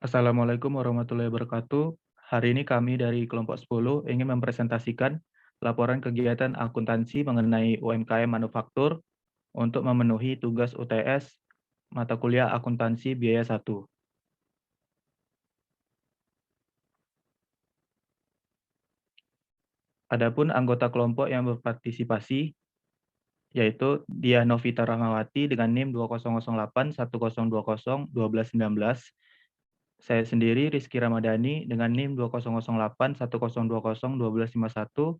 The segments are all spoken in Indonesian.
Assalamualaikum warahmatullahi wabarakatuh. Hari ini kami dari kelompok 10 ingin mempresentasikan laporan kegiatan akuntansi mengenai UMKM manufaktur untuk memenuhi tugas UTS mata kuliah akuntansi biaya 1. Adapun anggota kelompok yang berpartisipasi yaitu Dia Novita Rahmawati dengan NIM 200810201219. Saya sendiri Rizky Ramadhani dengan NIM 200810201251.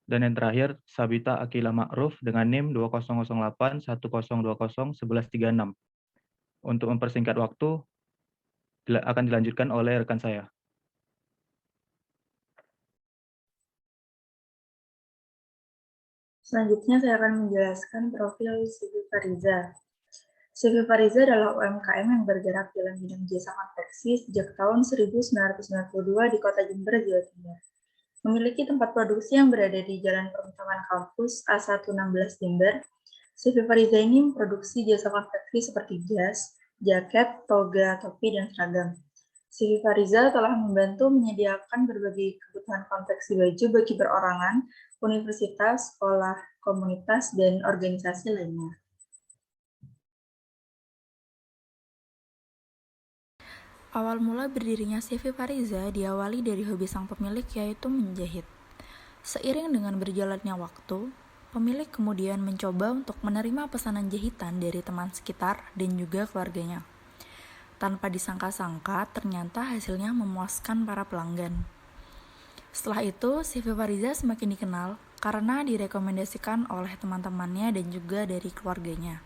Dan yang terakhir, Sabita Akila Ma'ruf dengan NIM 200810201136. Untuk mempersingkat waktu, akan dilanjutkan oleh rekan saya. Selanjutnya saya akan menjelaskan profil Siti Fariza. Siti Fariza adalah UMKM yang bergerak dalam bidang jasa konveksi sejak tahun 1992 di Kota Jember, Jawa Timur. Memiliki tempat produksi yang berada di Jalan Peruntungan Kampus A116 Jember. Siti Fariza ini memproduksi jasa konveksi seperti jas, jaket, toga, topi, dan seragam. Siti Fariza telah membantu menyediakan berbagai kebutuhan konveksi baju bagi perorangan, universitas, sekolah, komunitas, dan organisasi lainnya. Awal mula berdirinya Siti Fariza diawali dari hobi sang pemilik, yaitu menjahit. Seiring dengan berjalannya waktu, pemilik kemudian mencoba untuk menerima pesanan jahitan dari teman sekitar dan juga keluarganya. Tanpa disangka-sangka, ternyata hasilnya memuaskan para pelanggan. Setelah itu, Siti Fariza semakin dikenal karena direkomendasikan oleh teman-temannya dan juga dari keluarganya.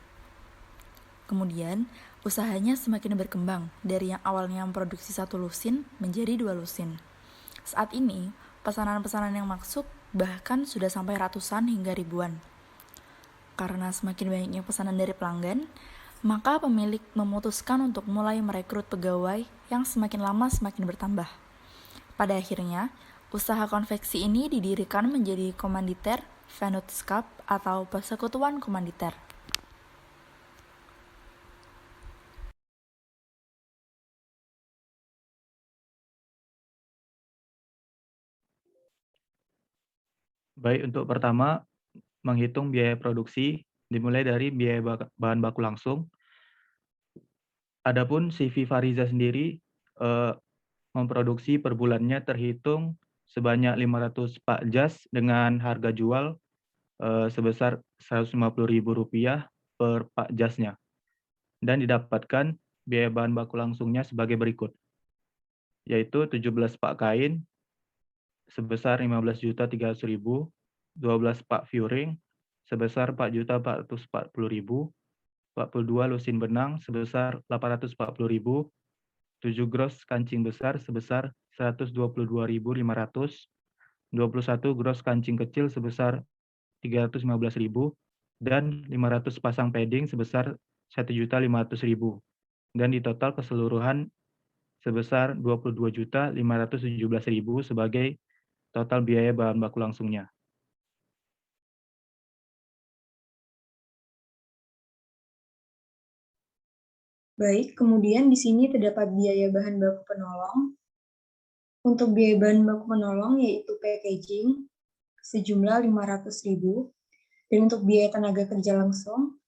Kemudian, usahanya semakin berkembang dari yang awalnya memproduksi 1 lusin menjadi 2 lusin. Saat ini, pesanan-pesanan yang masuk bahkan sudah sampai ratusan hingga ribuan. Karena semakin banyaknya pesanan dari pelanggan, maka pemilik memutuskan untuk mulai merekrut pegawai yang semakin lama semakin bertambah. Pada akhirnya, usaha konveksi ini didirikan menjadi Komanditer Vennootschap atau Persekutuan Komanditer. Baik, untuk pertama, menghitung biaya produksi dimulai dari biaya bahan baku langsung. Adapun Siti Fariza sendiri memproduksi per bulannya terhitung sebanyak 500 pak jas dengan harga jual sebesar Rp150.000 per pak jasnya, dan didapatkan biaya bahan baku langsungnya sebagai berikut, yaitu 17 pak kain sebesar Rp15.300.000, 12 pak furing sebesar Rp4.440.000, 42 lusin benang sebesar Rp840.000, 7 gros kancing besar sebesar Rp122.500, 21 gros kancing kecil sebesar Rp315.000, dan 500 pasang padding sebesar Rp1.500.000, dan di total keseluruhan sebesar Rp22.517.000 sebagai total biaya bahan baku langsungnya. Baik, kemudian di sini terdapat biaya bahan baku penolong. Untuk biaya bahan baku penolong yaitu packaging sejumlah Rp500.000, dan untuk biaya tenaga kerja langsung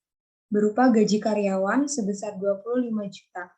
berupa gaji karyawan sebesar Rp25 juta.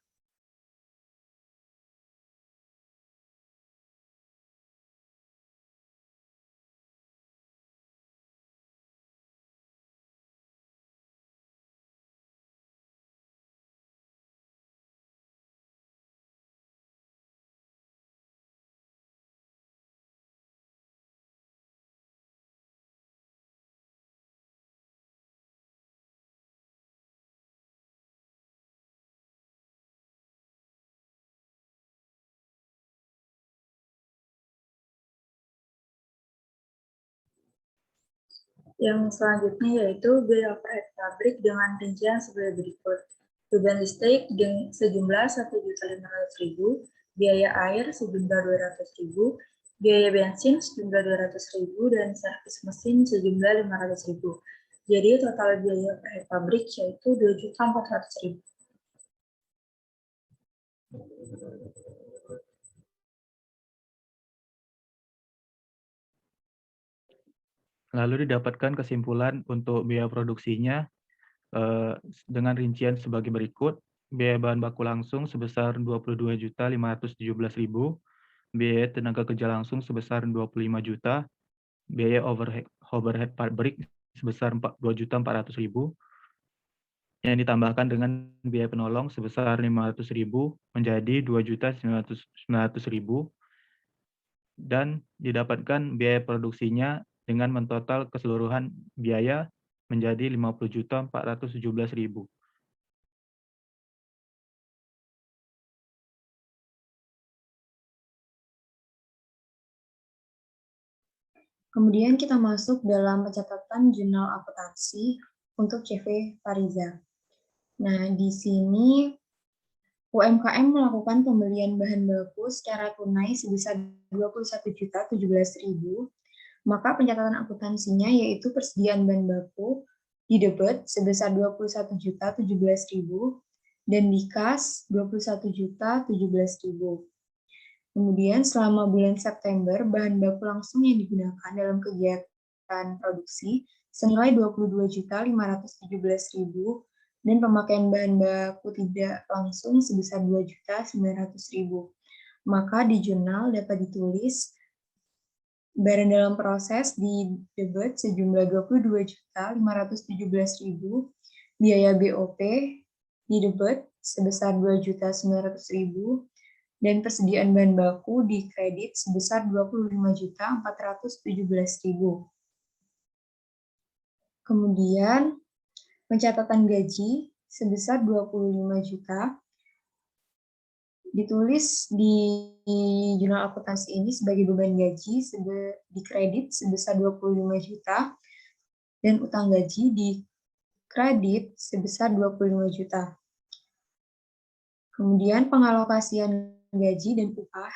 Yang selanjutnya yaitu biaya overhead pabrik dengan rincian sebagai berikut. Beban listrik sejumlah Rp1.500.000, biaya air sejumlah Rp200.000, biaya bensin sejumlah Rp200.000, dan servis mesin sejumlah Rp500.000. Jadi total biaya overhead pabrik yaitu Rp2.400.000. Lalu didapatkan kesimpulan untuk biaya produksinya dengan rincian sebagai berikut. Biaya bahan baku langsung sebesar 22.517.000, biaya tenaga kerja langsung sebesar 25 juta, biaya overhead pabrik sebesar 2.400.000, yang ditambahkan dengan biaya penolong sebesar 500.000 menjadi 2.900.000, dan didapatkan biaya produksinya dengan mentotal keseluruhan biaya menjadi 50.417.000. Kemudian kita masuk dalam pencatatan jurnal akuntansi untuk CV Fariza. Nah, di sini UMKM melakukan pembelian bahan baku secara tunai sebesar 21.017.000, maka pencatatan akuntansinya yaitu persediaan bahan baku di debit sebesar 21.017.000 dan di kas 21.017.000. Kemudian selama bulan September, bahan baku langsung yang digunakan dalam kegiatan produksi senilai 22.517.000 dan pemakaian bahan baku tidak langsung sebesar 2.900.000. Maka di jurnal dapat ditulis barang dalam proses di debit sejumlah 22.517.000, biaya BOP di debit sebesar 2.900.000, dan persediaan bahan baku di kredit sebesar 25.417.000. Kemudian pencatatan gaji sebesar 25 juta ditulis di jurnal akuntansi ini sebagai beban gaji di kredit sebesar 25 juta dan utang gaji di kredit sebesar 25 juta. Kemudian pengalokasian gaji dan upah,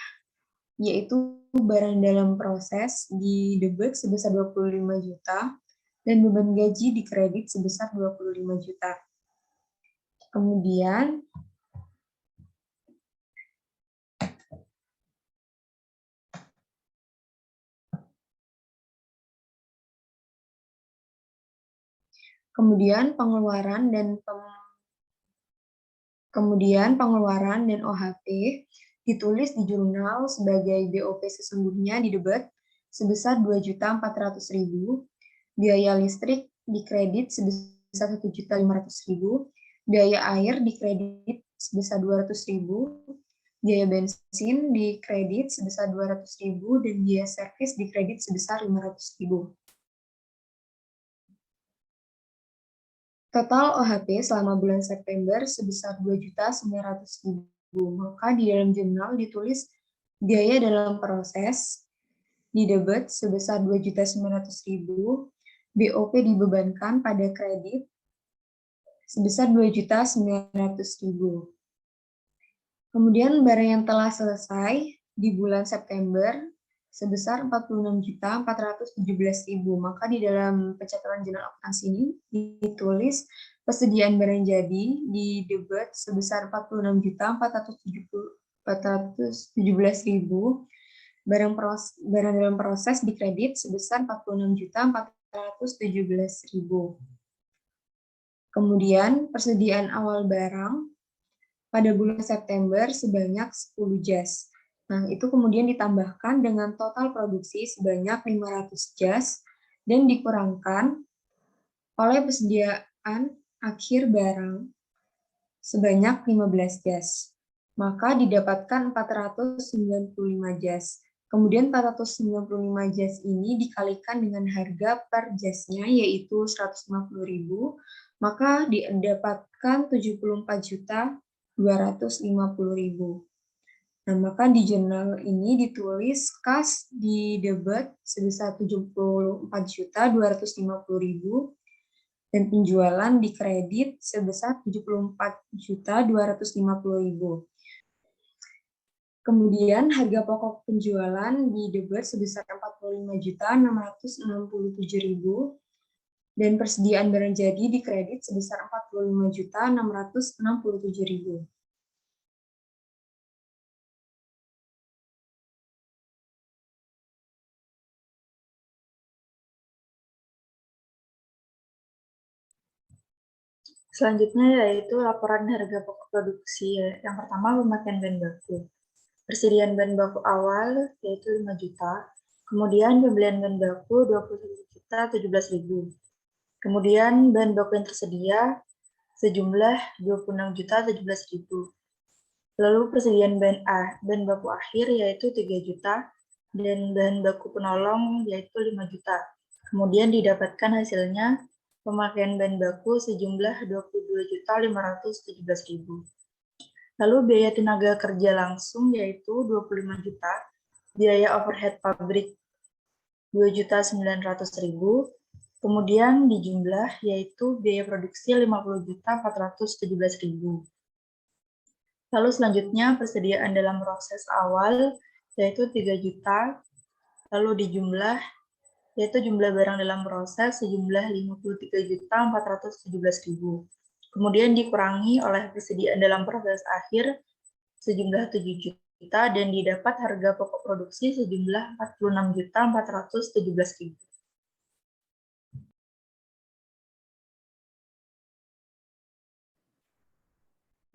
yaitu barang dalam proses di debit sebesar 25 juta dan beban gaji di kredit sebesar 25 juta. Kemudian pengeluaran dan OHP ditulis di jurnal sebagai BOP sesungguhnya di debit sebesar 2.400.000, biaya listrik di kredit sebesar 1.500.000, biaya air di kredit sebesar 200.000, biaya bensin di kredit sebesar 200.000, dan biaya servis di kredit sebesar 500.000. Total OHP selama bulan September sebesar 2.900.000. Maka di dalam jurnal ditulis biaya dalam proses di debit sebesar 2.900.000, BOP dibebankan pada kredit sebesar 2.900.000. Kemudian barang yang telah selesai di bulan September sebesar 46.417.000. Maka di dalam pencatatan jurnal akuntansi ini ditulis persediaan barang jadi di debit sebesar 46.417.000, barang dalam proses di kredit sebesar 46.417.000. Kemudian persediaan awal barang pada bulan September sebanyak 10 jas. Nah, itu kemudian ditambahkan dengan total produksi sebanyak 500 jas dan dikurangkan oleh persediaan akhir barang sebanyak 15 jas. Maka didapatkan 495 jas. Kemudian 495 jas ini dikalikan dengan harga per jasnya yaitu 150.000, maka didapatkan 74.250.000. Nah, maka di jurnal ini ditulis kas di debit sebesar 74.250.000 dan penjualan di kredit sebesar 74.250.000. Kemudian harga pokok penjualan di debit sebesar 45.667.000 dan persediaan barang jadi di kredit sebesar 45.667.000. Selanjutnya yaitu laporan harga pokok produksi. Yang pertama pemakaian bahan baku. Persediaan bahan baku awal yaitu 5 juta. Kemudian pembelian bahan baku 21.017.000. Kemudian bahan baku yang tersedia sejumlah 26.017.000. Lalu persediaan bahan baku akhir yaitu 3 juta dan bahan baku penolong yaitu 5 juta. Kemudian didapatkan hasilnya pemakaian bahan baku sejumlah 22.517.000. Lalu biaya tenaga kerja langsung yaitu 25 juta, biaya overhead pabrik 2.900.000, kemudian di jumlah yaitu biaya produksi 50.417.000. Lalu selanjutnya persediaan dalam proses awal yaitu 3 juta, lalu di jumlah yaitu jumlah barang dalam proses sejumlah 53.417.000. Kemudian dikurangi oleh persediaan dalam proses akhir sejumlah 7 juta dan didapat harga pokok produksi sejumlah 46.417.000.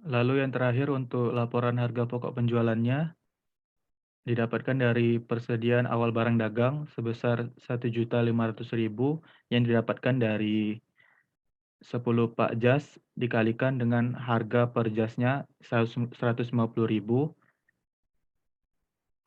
Lalu yang terakhir untuk laporan harga pokok penjualannya didapatkan dari persediaan awal barang dagang sebesar 1.500.000 yang didapatkan dari 10 pak jas dikalikan dengan harga per jasnya 150.000,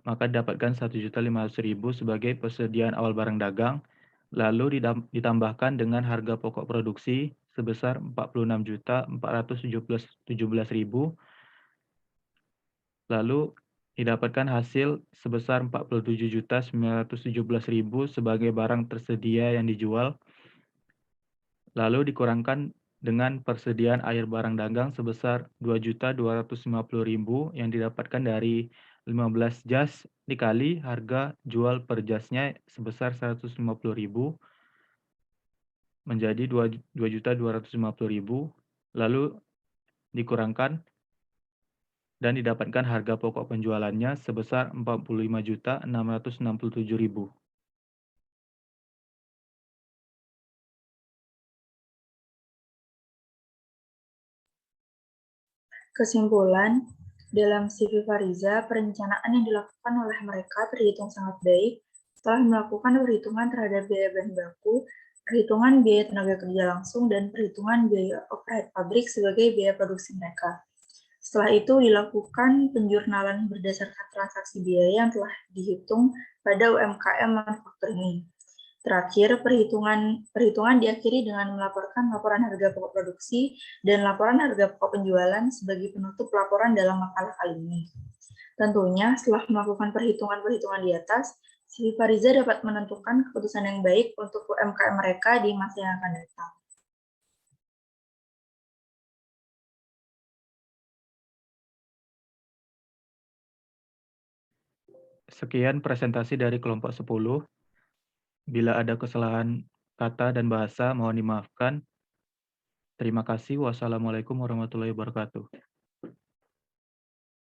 maka didapatkan 1.500.000 sebagai persediaan awal barang dagang, lalu ditambahkan dengan harga pokok produksi sebesar 46.417.000, lalu didapatkan hasil sebesar 47.917.000 sebagai barang tersedia yang dijual, lalu dikurangkan dengan persediaan air barang dagang sebesar 2.250.000 yang didapatkan dari 15 jas dikali harga jual per jasnya sebesar 150.000 menjadi 2.250.000, lalu dikurangkan dan didapatkan harga pokok penjualannya sebesar 45.667.000. Kesimpulan, dalam CV Fariza, perencanaan yang dilakukan oleh mereka terhitung sangat baik setelah melakukan perhitungan terhadap biaya bahan baku, perhitungan biaya tenaga kerja langsung, dan perhitungan biaya overhead pabrik sebagai biaya produksi mereka. Setelah itu dilakukan penjurnalan berdasarkan transaksi biaya yang telah dihitung pada UMKM manufaktur ini. Terakhir, perhitungan diakhiri dengan melaporkan laporan harga pokok produksi dan laporan harga pokok penjualan sebagai penutup laporan dalam makalah kali ini. Tentunya, setelah melakukan perhitungan-perhitungan di atas, CV Fariza dapat menentukan keputusan yang baik untuk UMKM mereka di masa yang akan datang. Sekian presentasi dari kelompok 10. Bila ada kesalahan kata dan bahasa, mohon dimaafkan. Terima kasih. Wassalamualaikum warahmatullahi wabarakatuh.